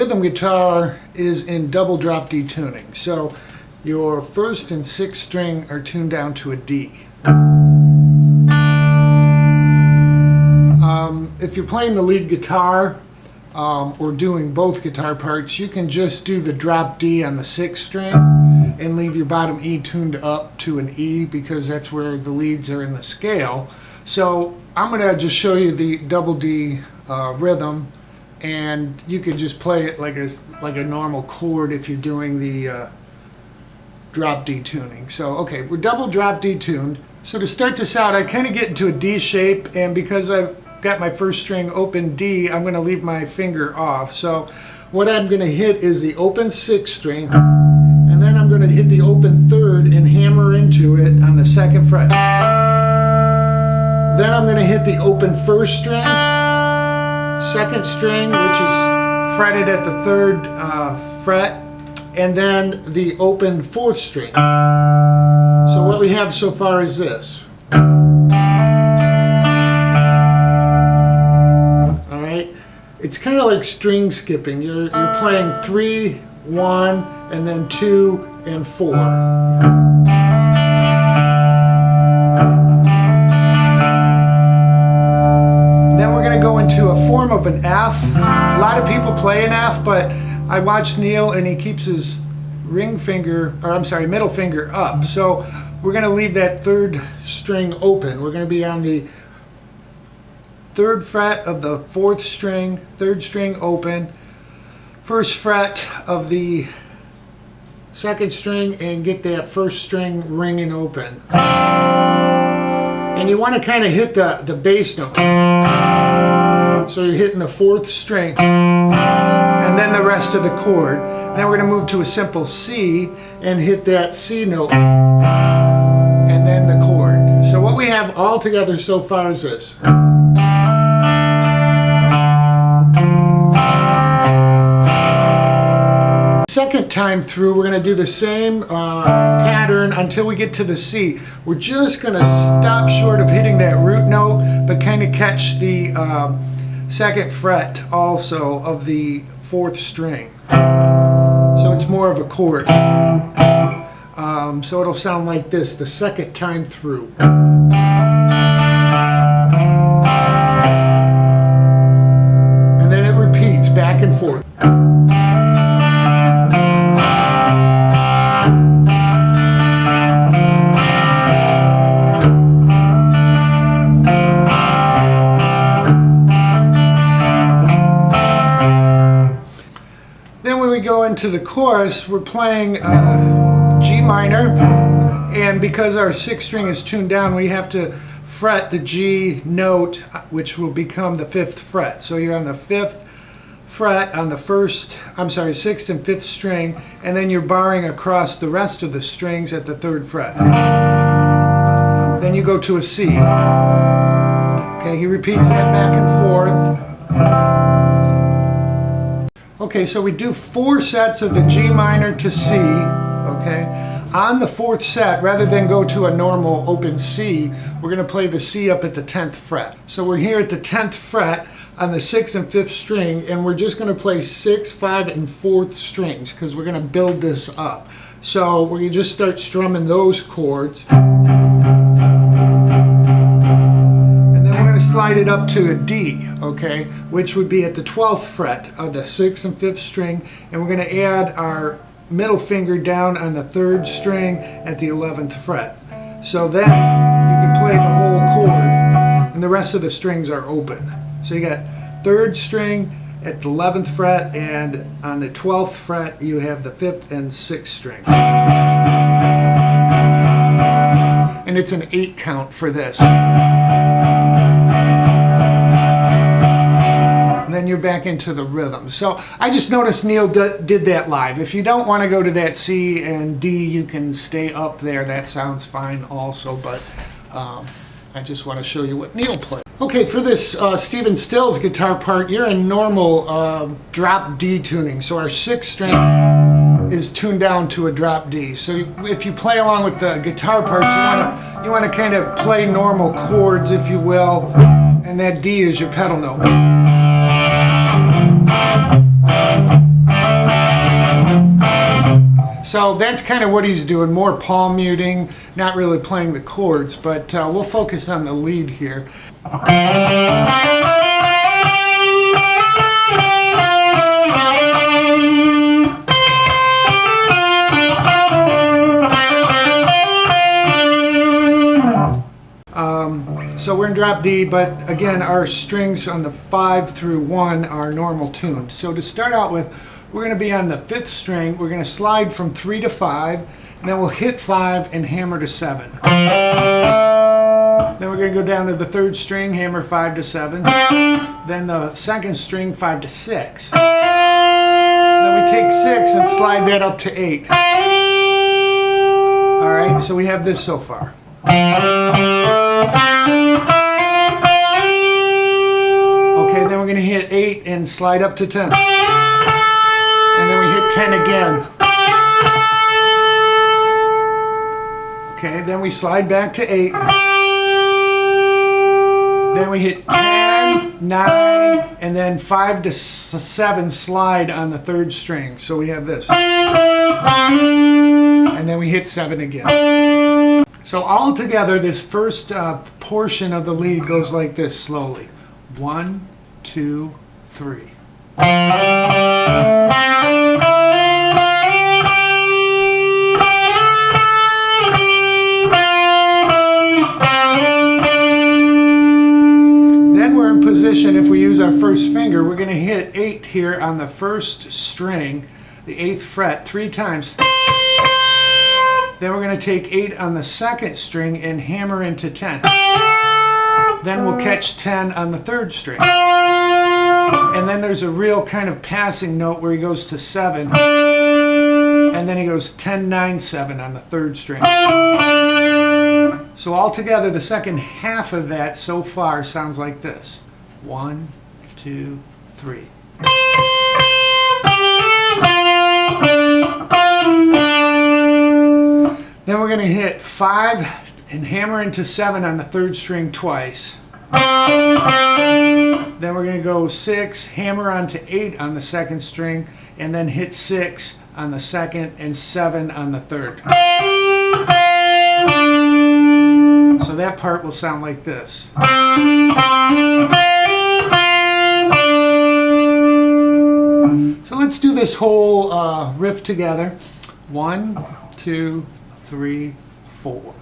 rhythm guitar is in double drop D tuning. So your first and sixth string are tuned down to a D. If you're playing the lead guitar or doing both guitar parts, you can just do the drop D on the sixth string and leave your bottom E tuned up to an E, because that's where the leads are in the scale. So I'm going to just show you the double D rhythm, and you can just play it like a normal chord if you're doing the drop D tuning. So okay, we're double drop D tuned. So to start this out, I kind of get into a D shape, and because I've got my first string open D, I'm going to leave my finger off. So what I'm going to hit is the open sixth string, and then I'm going to hit the open third and hammer into it on the second fret. Then I'm going to hit the open first string, second string, which is fretted at the third fret, and then the open fourth string. So what we have so far is this. Alright, it's kind of like string skipping. You're playing 3, 1, and then 2 and 4. Go into a form of an F. A lot of people play an F, but I watched Neil and he keeps his middle finger up. So we're going to leave that third string open. We're going to be on the third fret of the fourth string, third string open, first fret of the second string, and get that first string ringing open. And you want to kind of hit the bass note. So you're hitting the fourth string and then the rest of the chord. Now we're going to move to a simple C and hit that C note and then the chord. So what we have all together so far is this. Second time through, we're going to do the same pattern until we get to the C. We're just going to stop short of hitting that root note, but kind of catch the second fret also of the fourth string. So it's more of a chord. So it'll sound like this the second time through. And then it repeats back and forth. Go into the chorus, we're playing G minor, and because our sixth string is tuned down, we have to fret the G note, which will become the fifth fret. So you're on the fifth fret on the sixth and fifth string, and then you're barring across the rest of the strings at the third fret. Then you go to a C. Okay, he repeats that back and forth. Okay, so we do 4 sets of the G minor to C, okay? On the 4th set, rather than go to a normal open C, we're going to play the C up at the 10th fret. So we're here at the 10th fret on the 6th and 5th string, and we're just going to play 6th, 5th, and 4th strings because we're going to build this up. So we're going to just start strumming those chords. Slide it up to a D, okay, which would be at the 12th fret of the 6th and 5th string, and we're going to add our middle finger down on the 3rd string at the 11th fret. So then you can play the whole chord, and the rest of the strings are open. So you got 3rd string at the 11th fret, and on the 12th fret you have the 5th and 6th string. And it's an 8 count for this. And then you're back into the rhythm. So I just noticed Neil did that live. If you don't want to go to that C and D, you can stay up there. That sounds fine also, but I just want to show you what Neil played. Okay, for this Stephen Stills guitar part, you're in normal drop D tuning. So our 6th string is tuned down to a drop D. So if you play along with the guitar part, you want to kind of play normal chords, if you will, and that D is your pedal note. So that's kind of what he's doing, more palm muting, not really playing the chords, but we'll focus on the lead here. So we're in drop D, but again, our strings on the 5 through 1 are normal tuned. So to start out with, we're going to be on the 5th string. We're going to slide from 3 to 5, and then we'll hit 5 and hammer to 7. Then we're going to go down to the 3rd string, hammer 5 to 7. Then the 2nd string, 5 to 6. Then we take 6 and slide that up to 8. All right, so we have this so far. Okay, then we're going to hit 8 and slide up to 10. And then we hit 10 again. Okay, then we slide back to 8. Then we hit 10, 9, and then 5 to 7 slide on the 3rd string. So we have this. And then we hit 7 again. So all together, this first portion of the lead goes like this slowly. 1, 2, 3. Then we're in position. If we use our first finger, we're going to hit 8 here on the 1st string, the 8th fret, 3 times. Then we're going to take 8 on the 2nd string and hammer into 10. Then we'll catch 10 on the 3rd string. And then there's a real kind of passing note where he goes to 7. And then he goes 10, 9, 7 on the 3rd string. So altogether, the second half of that so far sounds like this. 1, 2, 3. Then we're going to hit 5 and hammer into 7 on the 3rd string twice. Then we're going to go 6, hammer onto 8 on the 2nd string, and then hit 6 on the 2nd and 7 on the 3rd. So that part will sound like this. So let's do this whole riff together. 1, 2, 3, 4.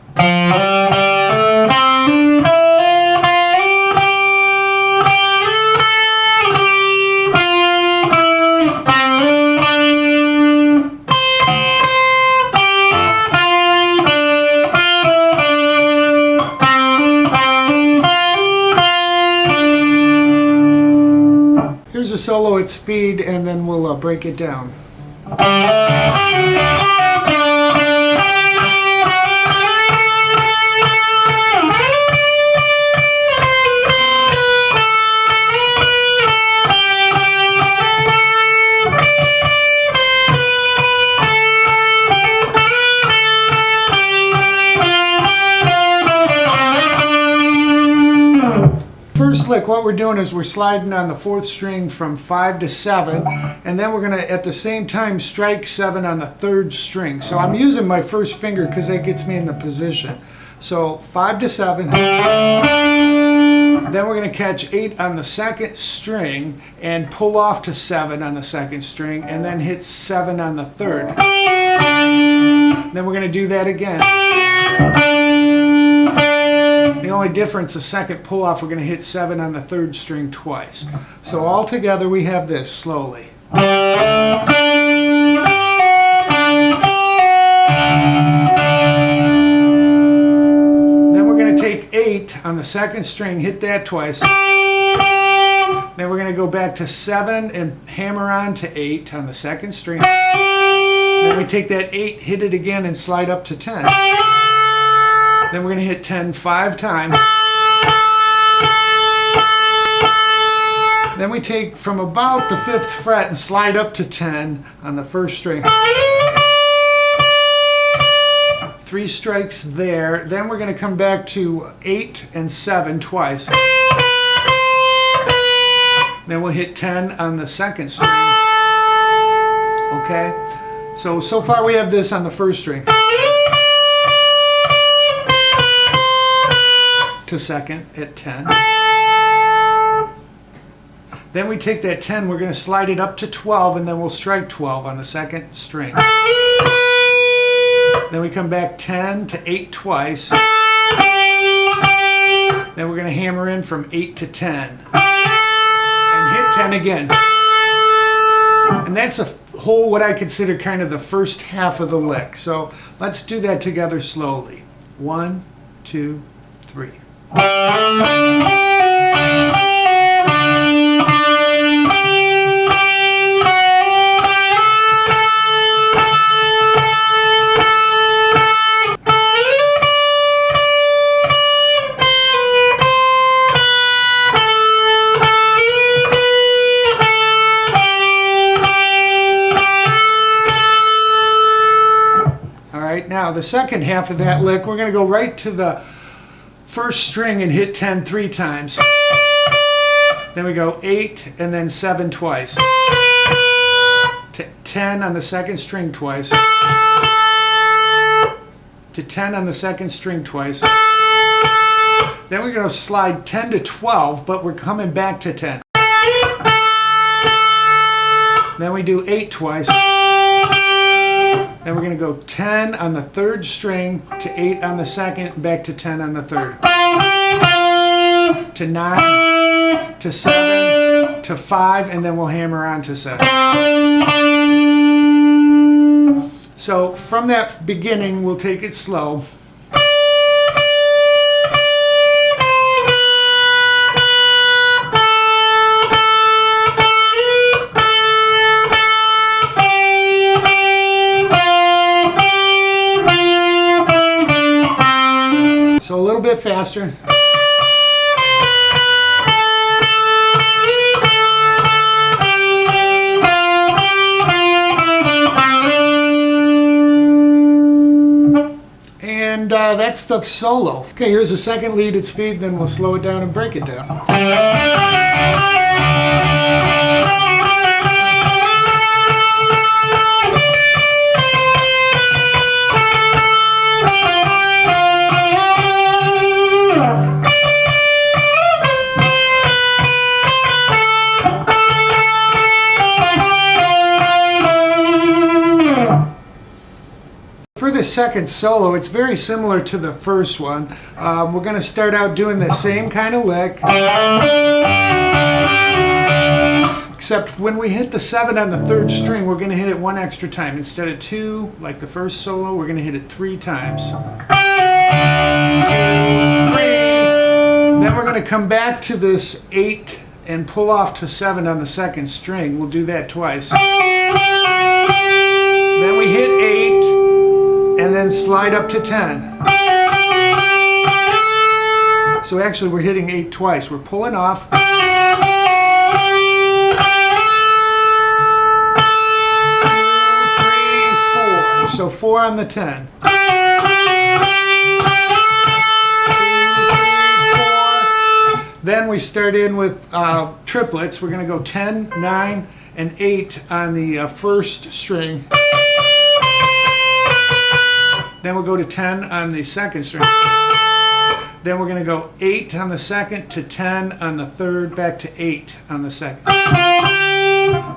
Here's a solo at speed, and then we'll break it down. First lick, what we're doing is we're sliding on the 4th string from 5 to 7, and then we're going to, at the same time, strike 7 on the 3rd string. So I'm using my first finger because that gets me in the position. So 5 to 7, then we're going to catch 8 on the 2nd string and pull off to 7 on the 2nd string, and then hit 7 on the 3rd. Then we're going to do that again. The only difference, the second pull off, we're going to hit 7 on the 3rd string twice. So all together we have this slowly. Then we're going to take 8 on the 2nd string, hit that twice. Then we're going to go back to 7 and hammer on to 8 on the 2nd string. Then we take that 8, hit it again, and slide up to 10. Then we're going to hit 10 5 times. Then we take from about the 5th fret and slide up to 10 on the 1st string. 3 strikes there. Then we're going to come back to 8 and 7 twice. Then we'll hit 10 on the 2nd string. Okay? So far we have this on the first string. To second at 10. Then we take that 10, we're going to slide it up to 12, and then we'll strike 12 on the second string. Then we come back 10 to 8 twice. Then we're going to hammer in from 8 to 10. And hit 10 again. And that's a whole, what I consider kind of the first half of the lick. So let's do that together slowly. 1, 2, 3. Now the second half of that lick, we're going to go right to the first string and hit 10 3 times. Then we go 8 and then 7 twice. To 10 on the second string twice. To 10 on the second string twice. Then we're going to slide 10 to 12, but we're coming back to 10. Then we do 8 twice. Then we're going to go 10 on the third string to 8 on the second, back to 10 on the third. To 9, to 7, to 5, and then we'll hammer on to 7. So from that beginning, we'll take it slow. So a little bit faster. And that's the solo. Okay, here's the second lead at speed, then we'll slow it down and break it down. For the second solo, it's very similar to the first one. We're going to start out doing the same kind of lick, except when we hit the 7 on the third string, we're going to hit it one extra time. Instead of 2, like the first solo, we're going to hit it 3 times. 2, 3. Then we're going to come back to this 8 and pull off to 7 on the second string. We'll do that twice. Then we hit 8. And then slide up to 10. So actually we're hitting 8 twice. We're pulling off. 2, 3, 4. So 4 on the 10. 2, 3, 4. Then we start in with triplets. We're going to go 10, 9, and 8 on the first string. Then we'll go to 10 on the second string. Then we're going to go 8 on the second to 10 on the third, back to 8 on the second.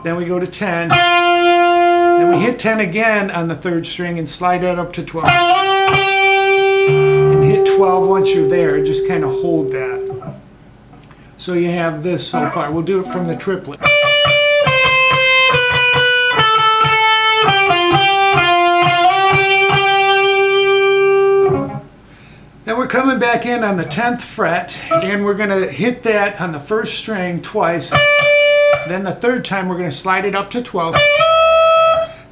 Then we go to 10. Then we hit 10 again on the third string and slide that up to 12. And hit 12 once you're there. Just kind of hold that. So you have this so far. We'll do it from the triplet. Then we're coming back in on the 10th fret, and we're going to hit that on the first string twice. Then the third time we're going to slide it up to 12.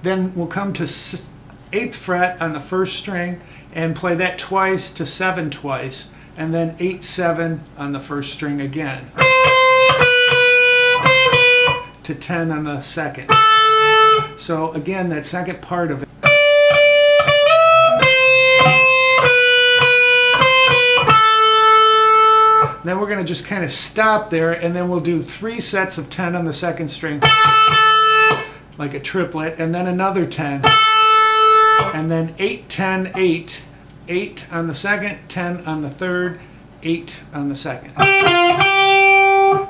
Then we'll come to 8th fret on the first string and play that twice to 7 twice, and then 8, 7 on the first string again. To 10 on the second. So again, that second part of it. Then we're going to just kind of stop there, and then we'll do 3 sets of 10 on the second string. like a triplet, and then another 10, and then 8, 10, 8, 8 on the second, 10 on the third, 8 on the second.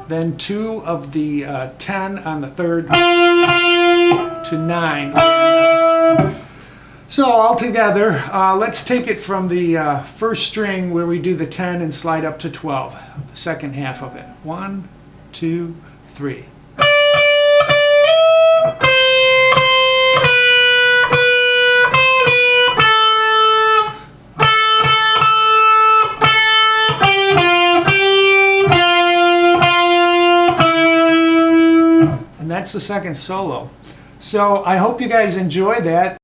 Then 2 of the 10 on the third to 9. So all together, let's take it from the first string where we do the 10 and slide up to 12, the second half of it. 1, 2, 3. And that's the second solo. So I hope you guys enjoy that.